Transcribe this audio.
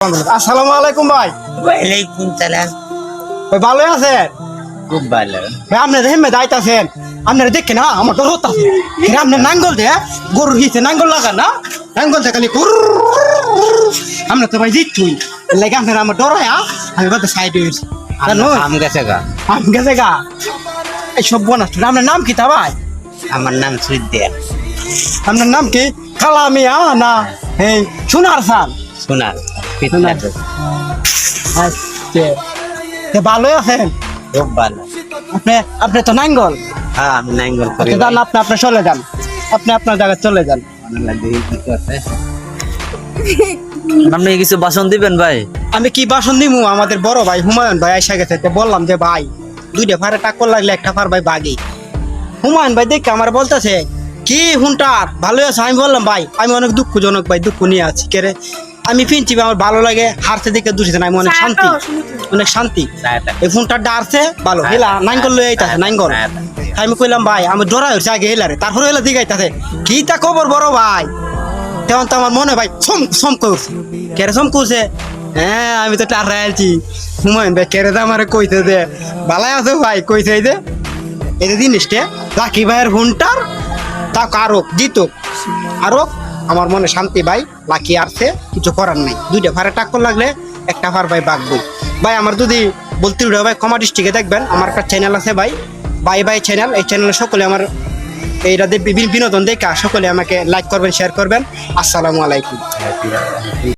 আসসালামু আলাইকুম ভাই। ওয়ালাইকুম সালাম। ভাই ভালো আছেন? খুব ভালো। ভাই আপনি হেমে যাইতাছেন, আপনারা দেখেন না আমার ডর হতাছে। আপনি নাঙ্গল দে গরুর হিসে নাঙ্গল লাগান না, নাঙ্গল থেকে আমরা তো ভাই জিতছুই লাগে আপনার আমার ডর হয়। আমি কত সাইড হয়েছি আম গেছে গা। আম গেছে গা। এই সব বনাস আপনার নাম কি তা ভাই? আমার নাম সুইদ্যা। আপনার নাম কি? খালা মিয়া না এই সোনার সাল? সোনার। আচ্ছা ভালোই আছেন? খুব ভালো। আপনি আপনি তো নাঙ্গল। হ্যাঁ আমি নাঙ্গল করি। যান আপনি আপনার চলে যান, আপনি আপনার জায়গায় চলে যান। আপনি কিছু ভাষণ দিবেন ভাই? আমি কি ভাষণ দিমু? আমাদের বড় ভাই হুমায়ুন ভাই আইসা গেছে, তো বললাম যে ভাই দুইটা ফারে টাক্কর লাগলে একটা ফার ভাই বাগি। হুমায়ুন ভাই দেখে আমার বলতেছে কি হুন্টার ভালো আছে? আমি বললাম ভাই আমি অনেক দুঃখজনক ভাই, দুঃখ নিয়ে আছি। কেরে আমি ফিনছি আমার ভালো লাগে, হারতে দেখে দুষিতে না, আমি অনেক শান্তি, অনেক শান্তি। এই ফোনটার ডারছে ভালো হেলা নাঙ্গল লই আইতাছে নাঙ্গল। আমি কইলাম ভাই আমি ডরা হইছে আগে হেলারে, তারপরে হেলা দিগাইতাছে কি তা খবর বড় ভাই। তেমন তো আমার মনে ভাই সম করছে। কেরে সম করছে? হ্যাঁ আমি তো টার আছি। হুমায়ুন ভাই কেরে তো আমার কইতে দে ভালাই আছো ভাই, কইছে এই যে এই যে জিনিসটা লাকি ভাইয়ের ফোনটার তা কারক দিত আরো আমার মনে শান্তি ভাই। লাকি আসছে কিছু করার নাই, দুইটা ফারে টাক্কর লাগলে একটা ফার ভাই বাগবই। ভাই আমার যদি বলতে উঠে ভাই কমা ডিস্ট্রিক্টে দেখবেন আমার একটা চ্যানেল আছে ভাই, বাই বাই চ্যানেল। এই চ্যানেলে সকলে আমার এইটাতে বিনোদন দেখা সকলে আমাকে লাইক করবেন, শেয়ার করবেন। আসসালামু আলাইকুম।